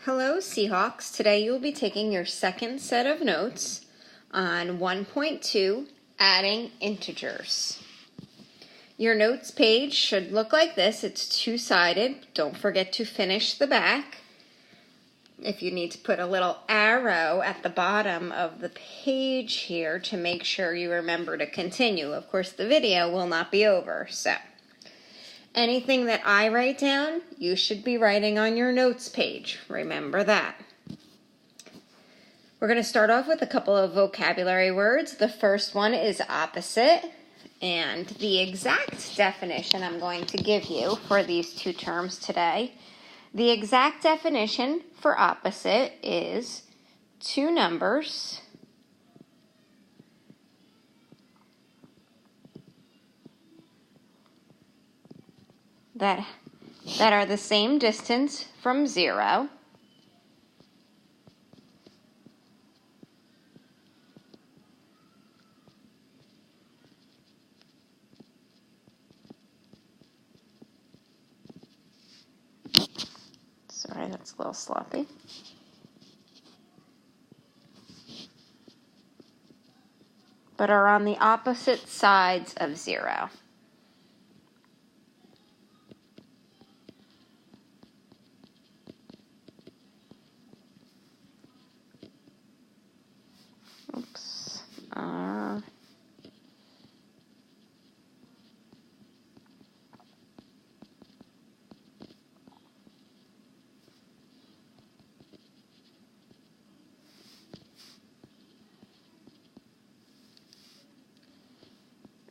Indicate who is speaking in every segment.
Speaker 1: Hello Seahawks, today you will be taking your second set of notes on 1.2, adding integers. Your notes page should look like this. It's two-sided. Don't forget to finish the back. If you need to put a little arrow at the bottom of the page here to make sure you remember to continue. Of course, the video will not be over, so anything that I write down, you should be writing on your notes page. Remember that. We're going to start off with a couple of vocabulary words. The first one is opposite, and the exact definition I'm going to give you for these two terms today. The exact definition for opposite is two numbers that are the same distance from zero, sorry, that's a little sloppy, but are on the opposite sides of zero. Oops.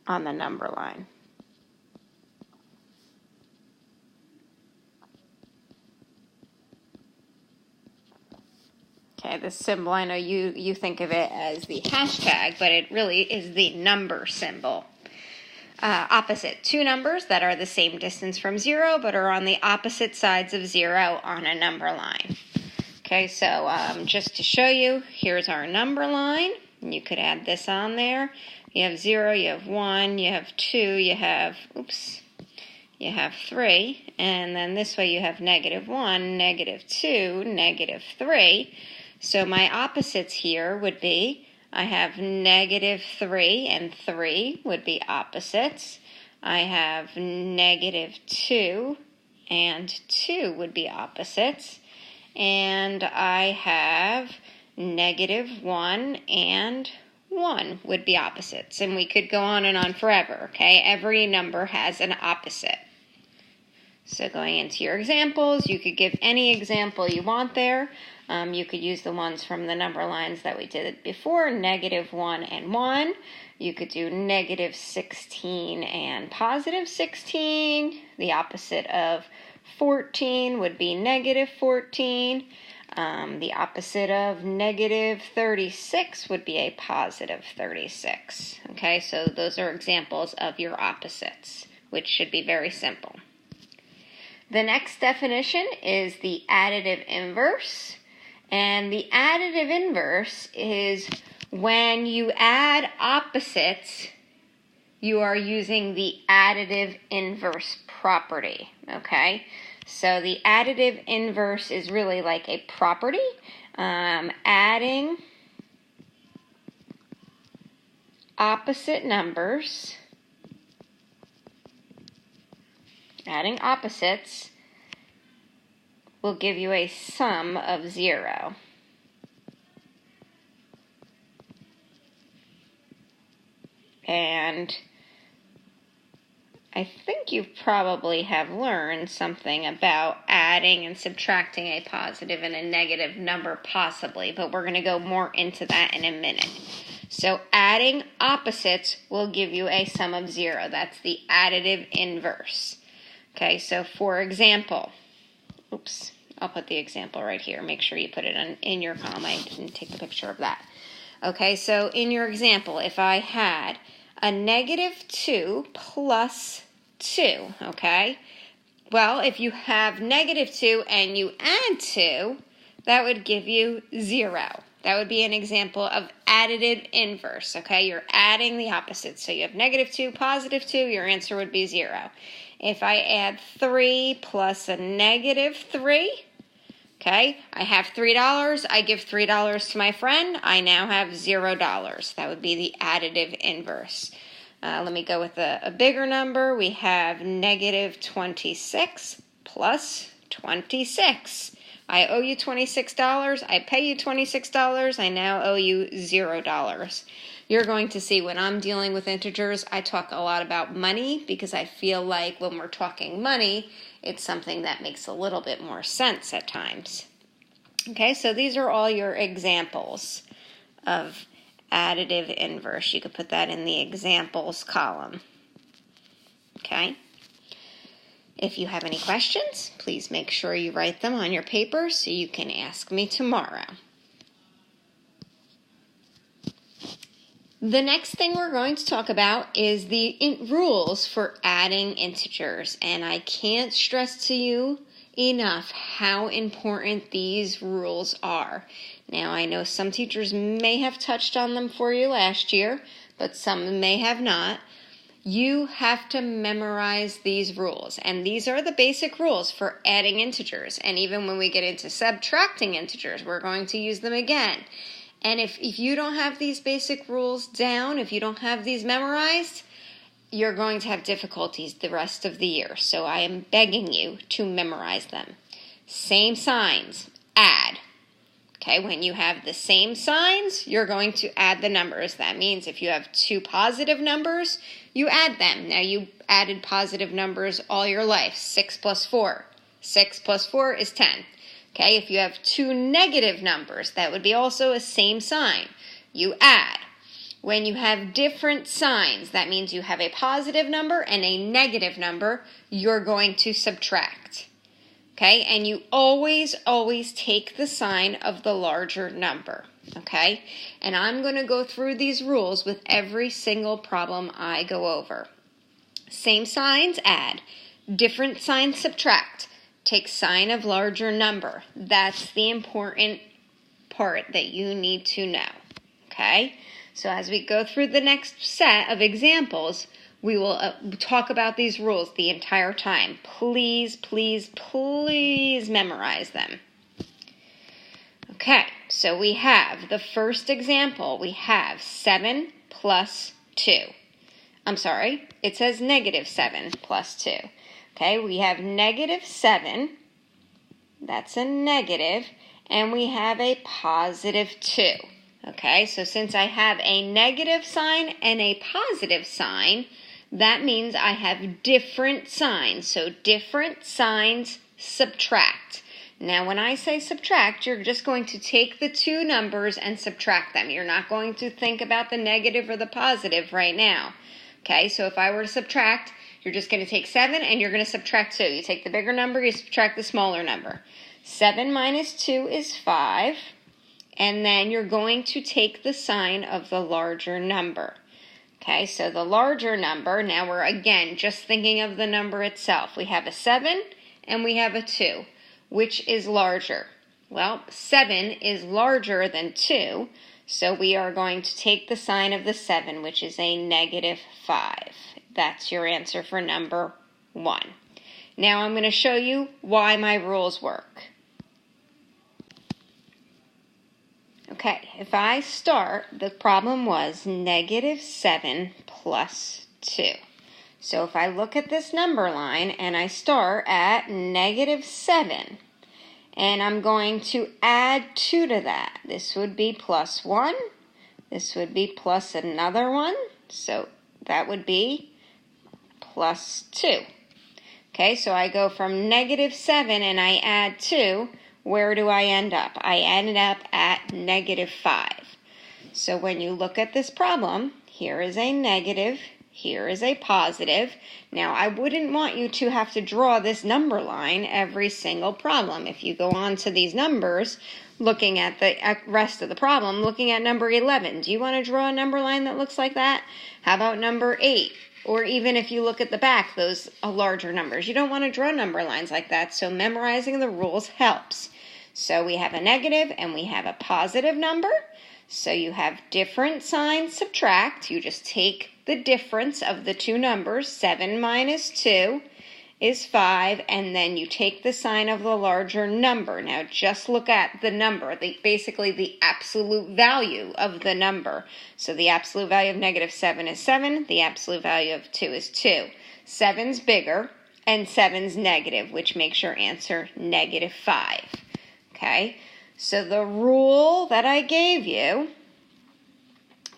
Speaker 1: On the number line. Okay, this symbol, I know you think of it as the hashtag, but it really is the number symbol. Opposite, two numbers that are the same distance from zero, but are on the opposite sides of zero on a number line. Okay, so just to show you, here's our number line. And you could add this on there. You have 0, you have 1, you have 2, you have 3, and then this way you have -1, -2, -3. So my opposites here would be, I have -3 and 3 would be opposites. I have -2 and 2 would be opposites. And I have -1 and 1 would be opposites. And we could go on and on forever, okay? Every number has an opposite. So going into your examples, you could give any example you want there. You could use the ones from the number lines that we did before, -1 and 1. You could do -16 and +16. The opposite of 14 would be -14. The opposite of -36 would be a +36. Okay, so those are examples of your opposites, which should be very simple. The next definition is the additive inverse. And the additive inverse is when you add opposites, you are using the additive inverse property, okay? So the additive inverse is really like a property. Adding opposite numbers, adding opposites, will give you a sum of 0. And I think you probably have learned something about adding and subtracting a positive and a negative number possibly, but we're going to go more into that in a minute. So adding opposites will give you a sum of 0. That's the additive inverse. Okay, so for example, oops, I'll put the example right here. Make sure you put it in your column. I didn't take the picture of that. Okay, so in your example, if I had a -2 plus 2, okay? Well, if you have -2 and you add 2, that would give you 0. That would be an example of additive inverse, okay? You're adding the opposites. So you have -2, +2, your answer would be 0. If I add 3 plus a -3, Okay, I have $3. I give $3 to my friend. I now have $0. That would be the additive inverse. Let me go with a bigger number. We have negative 26 plus 26. I owe you $26. I pay you $26. I now owe you $0. You're going to see when I'm dealing with integers, I talk a lot about money because I feel like when we're talking money, it's something that makes a little bit more sense at times. Okay, so these are all your examples of additive inverse. You could put that in the examples column. Okay. If you have any questions, please make sure you write them on your paper so you can ask me tomorrow. The next thing we're going to talk about is the rules for adding integers, and I can't stress to you enough how important these rules are. Now, I know some teachers may have touched on them for you last year, but some may have not. You have to memorize these rules, and these are the basic rules for adding integers, and even when we get into subtracting integers, we're going to use them again. And if you don't have these basic rules down, if you don't have these memorized, you're going to have difficulties the rest of the year. So I am begging you to memorize them. Same signs, add. Okay, when you have the same signs, you're going to add the numbers. That means if you have two positive numbers, you add them. Now you added positive numbers all your life. 6 plus 4. 6 plus 4 is 10. Okay, if you have two negative numbers, that would be also a same sign. You add. When you have different signs, that means you have a positive number and a negative number, you're going to subtract. Okay, and you always take the sign of the larger number. Okay, and I'm going to go through these rules with every single problem I go over. Same signs, add. Different signs, subtract. Take sign of larger number. That's the important part that you need to know. Okay? So as we go through the next set of examples, we will talk about these rules the entire time. Please, please, please memorize them. Okay, so we have the first example. We have 7 plus 2. I'm sorry, it says negative 7 plus 2. Okay, we have negative 7, that's a negative, and we have a positive 2. Okay, so since I have a negative sign and a positive sign, that means I have different signs. So different signs subtract. Now when I say subtract, you're just going to take the two numbers and subtract them. You're not going to think about the negative or the positive right now. Okay, so if I were to subtract, you're just going to take 7 and you're going to subtract 2. You take the bigger number, you subtract the smaller number. 7 minus 2 is 5. And then you're going to take the sign of the larger number. Okay, so the larger number, now we're again just thinking of the number itself. We have a 7 and we have a 2. Which is larger? Well, 7 is larger than 2. So we are going to take the sign of the 7, which is a negative 5. That's your answer for number 1. Now I'm going to show you why my rules work. Okay, if I start, the problem was negative 7 plus 2. So if I look at this number line and I start at negative 7, and I'm going to add 2 to that. This would be plus 1. This would be plus another 1. So that would be plus 2. Okay, so I go from negative 7 and I add 2. Where do I end up? I ended up at negative 5. So when you look at this problem, here is a negative, here is a positive. Now, I wouldn't want you to have to draw this number line every single problem. If you go on to these numbers, looking at the rest of the problem, looking at number 11, do you want to draw a number line that looks like that? How about number 8? Or even if you look at the back, those larger numbers. You don't want to draw number lines like that, so memorizing the rules helps. So we have a negative and we have a positive number. So you have different signs subtract. You just take the difference of the two numbers, 7 minus 2, is 5, and then you take the sign of the larger number. Now just look at the number, basically the absolute value of the number. So the absolute value of -7 is 7, the absolute value of 2 is 2. 7's bigger, and 7's negative, which makes your answer -5. Okay, so the rule that I gave you,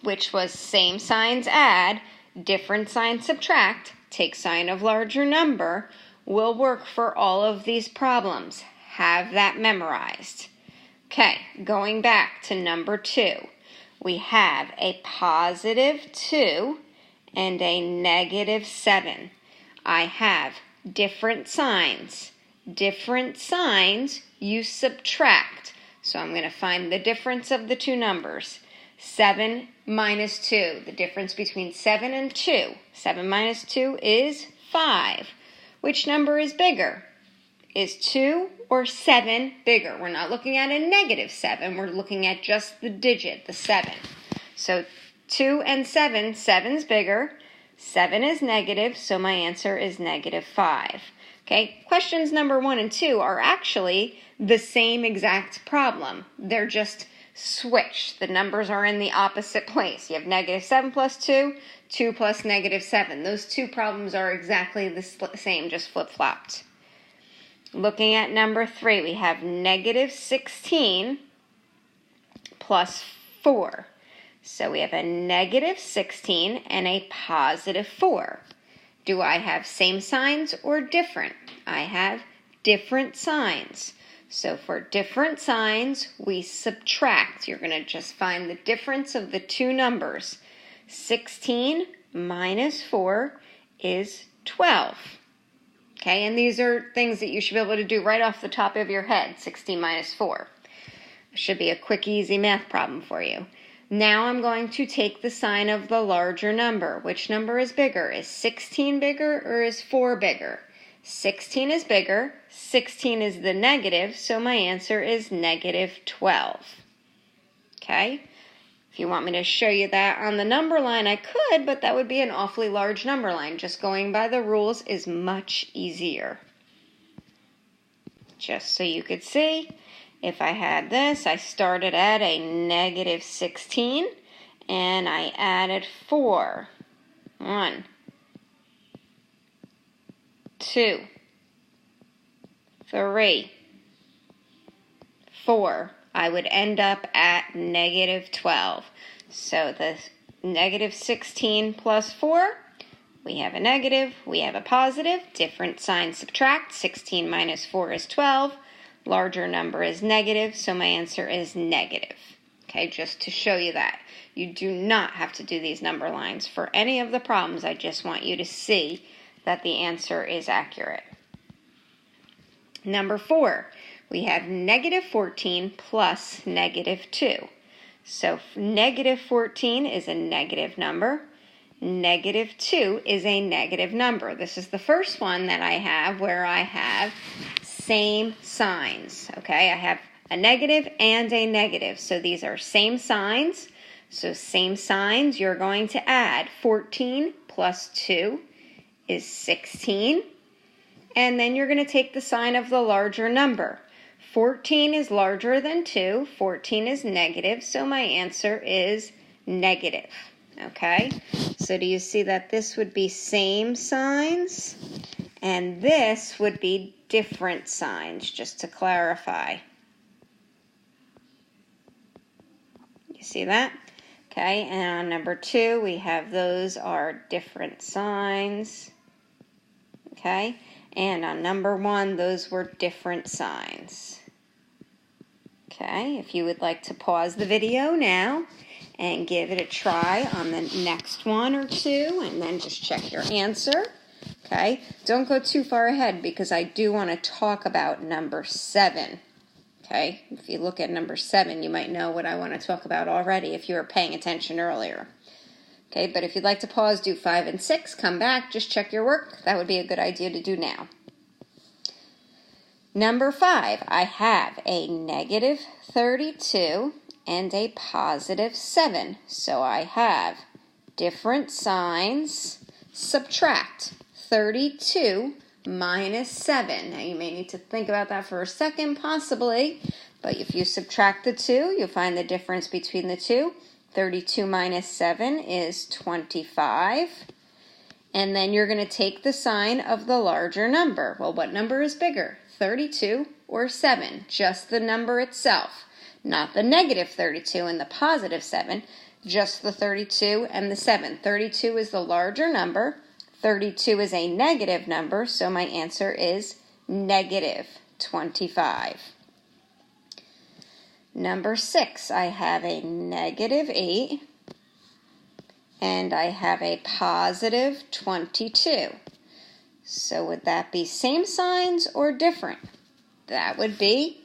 Speaker 1: which was same signs add, different signs subtract, take sign of larger number, will work for all of these problems. Have that memorized. Okay, going back to number 2. We have a +2 and a -7. I have different signs. Different signs you subtract. So I'm going to find the difference of the two numbers. 7 minus 2, the difference between 7 and 2. 7 minus 2 is 5. Which number is bigger? Is 2 or 7 bigger? We're not looking at a -7. We're looking at just the digit, the 7. So 2 and 7, 7's bigger. 7 is negative, so my answer is -5. Okay, questions number 1 and 2 are actually the same exact problem. They're just switched. The numbers are in the opposite place. You have -7 plus 2, 2 plus -7. Those two problems are exactly the same, just flip-flopped. Looking at number 3, we have -16 plus 4. So we have a -16 and a +4. Do I have same signs or different? I have different signs. So for different signs, we subtract. You're going to just find the difference of the two numbers. 16 minus 4 is 12. Okay, and these are things that you should be able to do right off the top of your head. 16 minus 4. It should be a quick, easy math problem for you. Now I'm going to take the sign of the larger number. Which number is bigger? Is 16 bigger or is 4 bigger? 16 is bigger, 16 is the negative, so my answer is -12. Okay? If you want me to show you that on the number line, I could, but that would be an awfully large number line. Just going by the rules is much easier. Just so you could see, if I had this, I started at a -16, and I added 4. 1, 2, 3, 4. I would end up at -12. So the -16 plus 4, we have a negative, we have a positive, different signs subtract. 16 minus 4 is 12. Larger number is negative, so my answer is negative. Okay, just to show you that. You do not have to do these number lines for any of the problems. I just want you to see that the answer is accurate. Number 4, we have -14 plus -2. So -14 is a negative number. -2 is a negative number. This is the first one that I have where I have same signs. Okay, I have a negative and a negative. So these are same signs. So same signs, you're going to add 14 plus 2 is 16. And then you're going to take the sign of the larger number. 14 is larger than 2. 14 is negative, so my answer is negative. Okay, so do you see that this would be same signs? And this would be different signs, just to clarify. You see that? Okay, and on number 2, we have those are different signs. Okay, and on number 1, those were different signs. Okay, if you would like to pause the video now and give it a try on the next one or two, and then just check your answer. Okay, don't go too far ahead because I do want to talk about number 7. Okay, if you look at number 7, you might know what I want to talk about already if you were paying attention earlier. Okay, but if you'd like to pause, do 5 and 6, come back, just check your work. That would be a good idea to do now. Number 5, I have a -32 and a +7. So I have different signs, subtract. 32 minus 7. Now you may need to think about that for a second, possibly, but if you subtract the 2, you'll find the difference between the two. 32 minus 7 is 25. And then you're going to take the sign of the larger number. Well, what number is bigger, 32 or 7? Just the number itself, not the negative 32 and the positive 7, just the 32 and the 7. 32 is the larger number. 32 is a negative number, so my answer is negative 25. Number 6, I have a negative 8. And I have a positive 22. So would that be same signs or different? That would be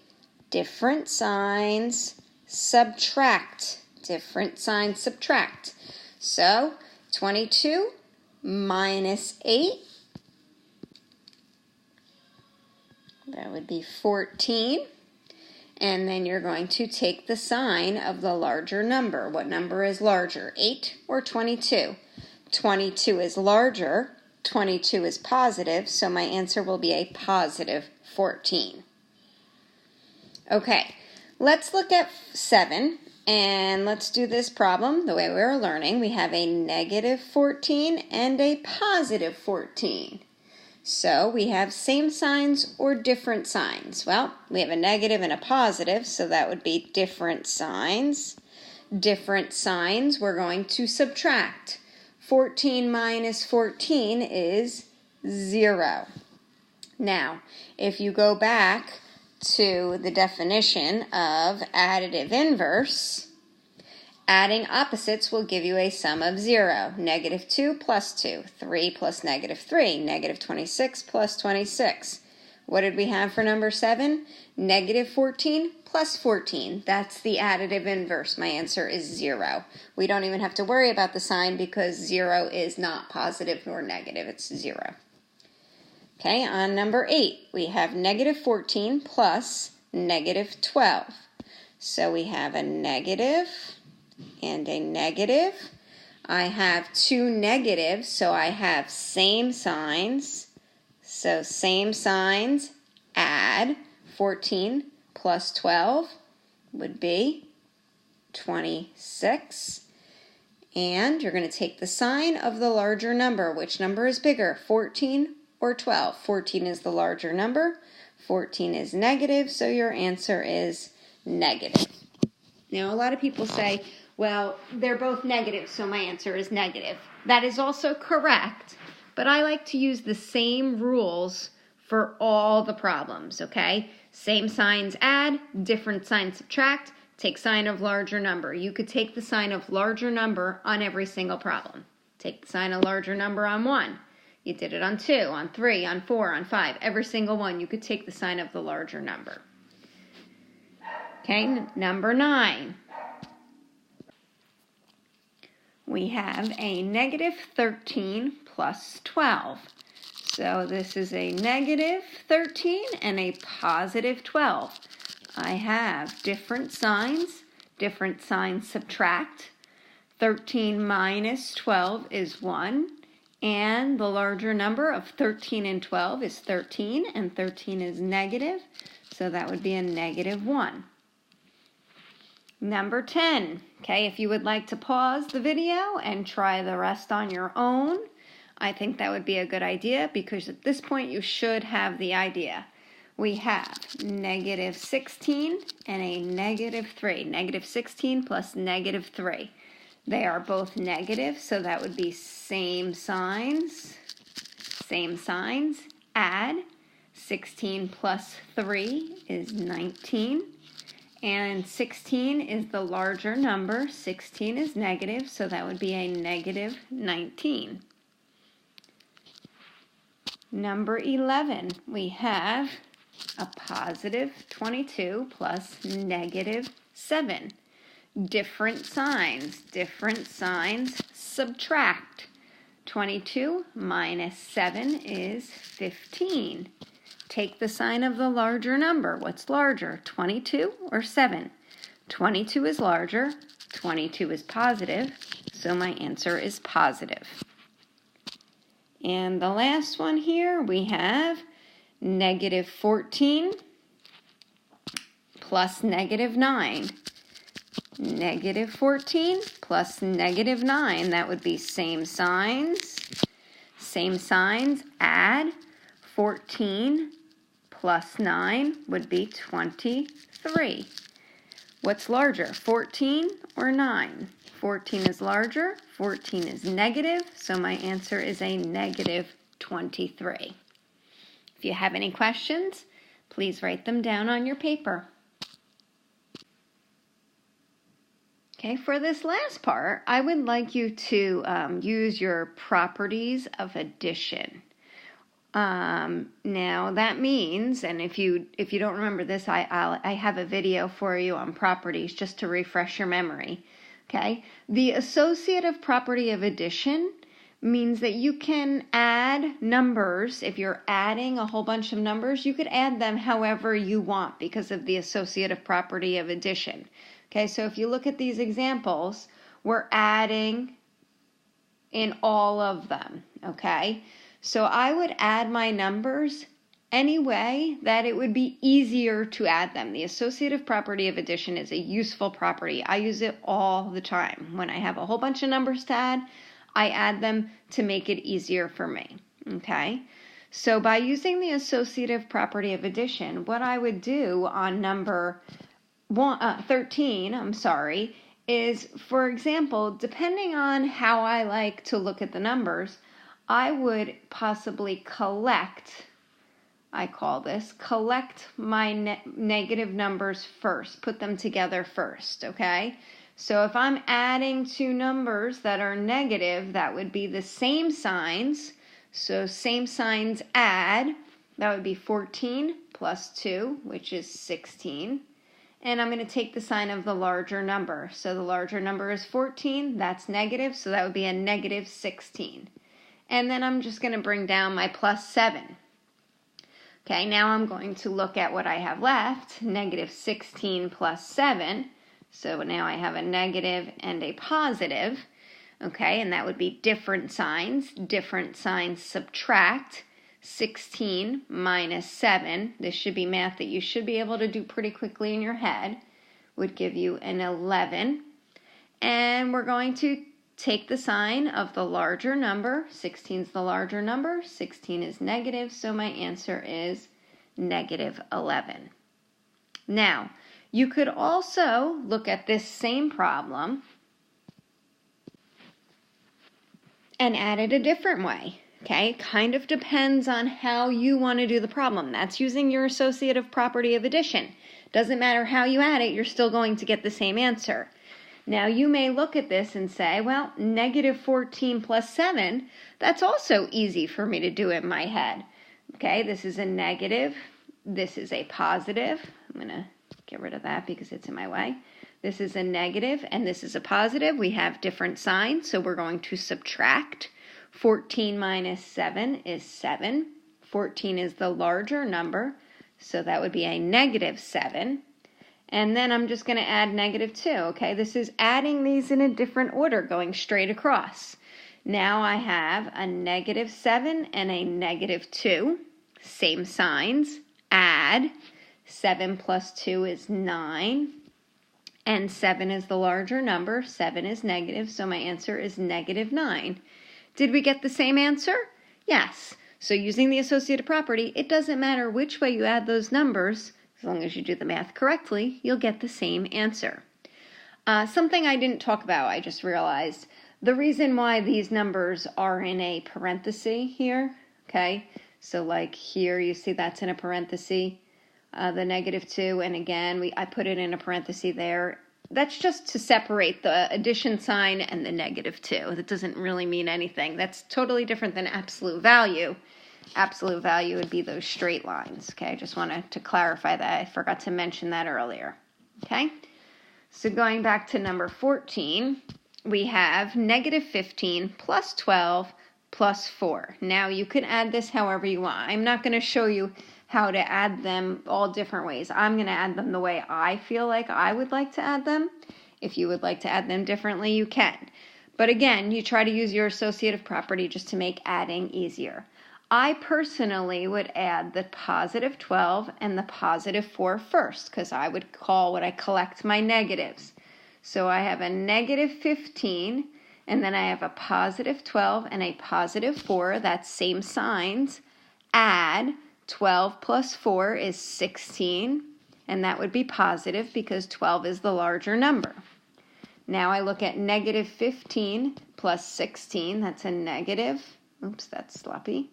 Speaker 1: different signs, subtract. Different signs, subtract. So 22 minus 8, that would be 14. And then you're going to take the sign of the larger number. What number is larger, 8 or 22? 22 is larger, 22 is positive, so my answer will be a positive 14. Okay, let's look at 7, and let's do this problem the way we were learning. We have a negative 14 and a positive 14. So we have same signs or different signs. Well, we have a negative and a positive, so that would be different signs. Different signs, we're going to subtract. 14 minus 14 is 0. Now, if you go back to the definition of additive inverse, adding opposites will give you a sum of 0. Negative 2 plus 2, 3 plus negative 3, negative 26 plus 26. What did we have for number 7? Negative 14 plus 14. That's the additive inverse. My answer is 0. We don't even have to worry about the sign because 0 is not positive nor negative. It's 0. Okay, on number 8, we have negative 14 plus negative 12. So we have a negative and a negative. I have two negatives, so I have same signs. So same signs, add. 14 plus 12 would be 26. And you're going to take the sign of the larger number. Which number is bigger, 14 or 12? 14 is the larger number. 14 is negative, so your answer is negative. Now, a lot of people say, well, they're both negative, so my answer is negative. That is also correct, but I like to use the same rules for all the problems, okay? Same signs add, different signs subtract, take sign of larger number. You could take the sign of larger number on every single problem. Take the sign of larger number on 1. You did it on 2, on 3, on 4, on 5. Every single one, you could take the sign of the larger number. Okay, number 9. We have a negative 13 plus 12. So this is a negative 13 and a positive 12. I have different signs subtract. 13 minus 12 is 1. And the larger number of 13 and 12 is 13, and 13 is negative, so that would be a negative 1. Number 10, okay, if you would like to pause the video and try the rest on your own, I think that would be a good idea because at this point you should have the idea. We have negative 16 and a negative 3. Negative 16 plus negative 3. They are both negative, so that would be same signs, add. 16 plus 3 is 19. And 16 is the larger number. 16 is negative, so that would be a negative 19. Number 11, we have a positive 22 plus negative 7. Different signs, subtract. 22 minus 7 is 15. Take the sign of the larger number. What's larger, 22 or 7? 22 is larger, 22 is positive, so my answer is positive. And the last one here, we have negative 14 plus negative 9. Negative 14 plus negative 9, that would be same signs. Same signs, add. 14 plus 9 would be 23. What's larger, 14 or 9? 14 is larger, 14 is negative, so my answer is a negative 23. If you have any questions, please write them down on your paper. Okay, for this last part, I would like you to use your properties of addition. Now that means, and if you don't remember this, I have a video for you on properties just to refresh your memory. Okay, the associative property of addition means that you can add numbers. If you're adding a whole bunch of numbers, you could add them however you want because of the associative property of addition. Okay, so if you look at these examples, we're adding in all of them, okay? So I would add my numbers any way that it would be easier to add them. The associative property of addition is a useful property. I use it all the time. When I have a whole bunch of numbers to add, I add them to make it easier for me, okay? So by using the associative property of addition, what I would do on number 13, is, for example, depending on how I like to look at the numbers, I would possibly collect, I call this, collect my negative numbers first, put them together first, okay? So if I'm adding two numbers that are negative, that would be the same signs. So same signs add, that would be 14 plus 2, which is 16. And I'm going to take the sign of the larger number. So the larger number is 14, that's negative, so that would be a negative 16. And then I'm just going to bring down my plus 7. Okay, now I'm going to look at what I have left, negative 16 plus 7. So now I have a negative and a positive. Okay, and that would be different signs. Different signs subtract. 16 minus 7, this should be math that you should be able to do pretty quickly in your head, would give you an 11. And we're going to take the sign of the larger number. 16 is the larger number. 16 is negative, so my answer is negative 11. Now, you could also look at this same problem and add it a different way. Okay, kind of depends on how you want to do the problem. That's using your associative property of addition. Doesn't matter how you add it, you're still going to get the same answer. Now you may look at this and say, well, negative 14 plus 7, that's also easy for me to do in my head. Okay, this is a negative, this is a positive. I'm going to get rid of that because it's in my way. This is a negative and this is a positive. We have different signs, so we're going to subtract. 14 minus 7 is 7. 14 is the larger number, so that would be a negative 7. And then I'm just going to add negative 2, okay? This is adding these in a different order, going straight across. Now I have a negative 7 and a negative 2. Same signs. Add. 7 plus 2 is 9. And 7 is the larger number. 7 is negative, so my answer is negative 9. Did we get the same answer? Yes. So using the associative property, it doesn't matter which way you add those numbers, as long as you do the math correctly, you'll get the same answer. Something I didn't talk about, I just realized, the reason why these numbers are in a parenthesis here, okay? So like here, you see that's in a parenthesis, the negative 2, and again, I put it in a parenthesis there. That's just to separate the addition sign and the negative 2. That doesn't really mean anything. That's totally different than absolute value. Absolute value would be those straight lines. Okay, I just wanted to clarify that. I forgot to mention that earlier. Okay, so going back to number 14, we have negative 15 plus 12 plus 4. Now you can add this however you want. I'm not going to show you how to add them all different ways. I'm going to add them the way I feel like I would like to add them. If you would like to add them differently, you can. But again, you try to use your associative property just to make adding easier. I personally would add the positive 12 and the positive 4 first, because I would call what I collect my negatives. So I have a negative 15, and then I have a positive 12 and a positive 4. That's same signs. Add 12 plus 4 is 16, and that would be positive because 12 is the larger number. Now I look at negative 15 plus 16. That's a negative. Oops, that's sloppy.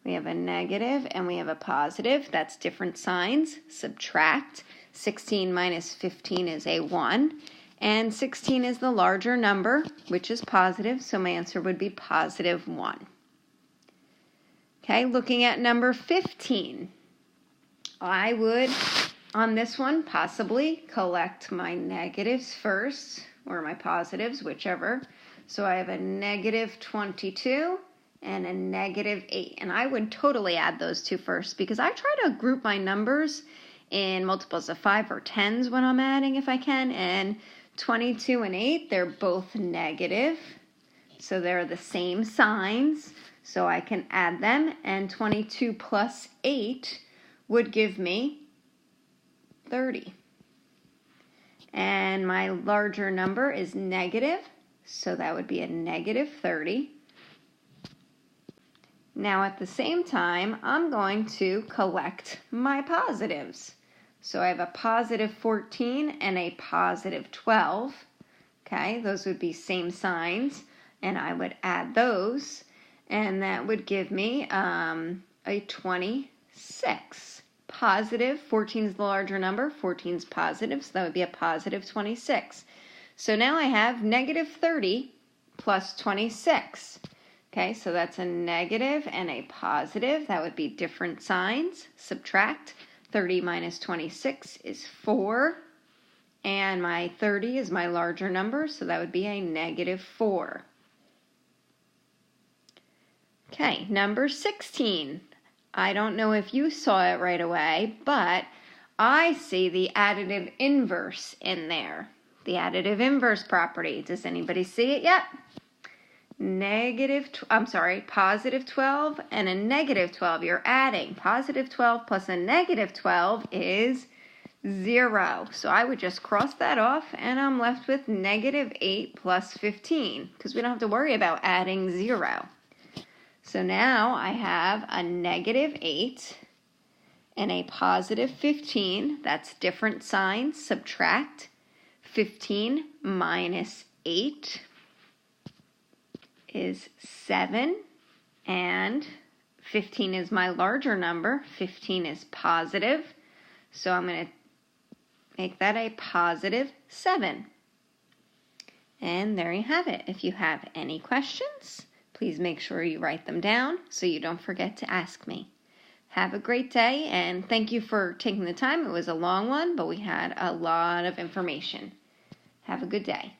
Speaker 1: We have a negative and we have a positive. That's different signs. Subtract. 16 minus 15 is a 1. And 16 is the larger number, which is positive, so my answer would be positive 1. Okay, looking at number 15. I would, on this one, possibly collect my negatives first, or my positives, whichever. So I have a negative 22 and a negative 8. And I would totally add those two first because I try to group my numbers in multiples of 5 or 10s when I'm adding if I can. And 22 and 8, they're both negative. So they're the same signs. So I can add them. And 22 plus 8 would give me 30. And my larger number is negative, so that would be a negative 30. Now at the same time, I'm going to collect my positives. So I have a positive 14 and a positive 12. Okay, those would be same signs, and I would add those, and that would give me a 26. Positive, 14 is the larger number, 14 is positive, so that would be a positive 26. So now I have negative 30 plus 26. Okay, so that's a negative and a positive. That would be different signs. Subtract. 30 minus 26 is 4. And my 30 is my larger number, so that would be a negative 4. Okay, number 16. I don't know if you saw it right away, but I see the additive inverse in there. The additive inverse property. Does anybody see it yet? Positive 12 and a negative 12. You're adding. Positive 12 plus a negative 12 is 0. So I would just cross that off, and I'm left with negative 8 plus 15, because we don't have to worry about adding 0. So now I have a negative 8 and a positive 15. That's different signs. Subtract. 15 minus 8 is 7. And 15 is my larger number. 15 is positive. So I'm going to make that a positive 7. And there you have it. If you have any questions, please make sure you write them down so you don't forget to ask me. Have a great day, and thank you for taking the time. It was a long one, but we had a lot of information. Have a good day.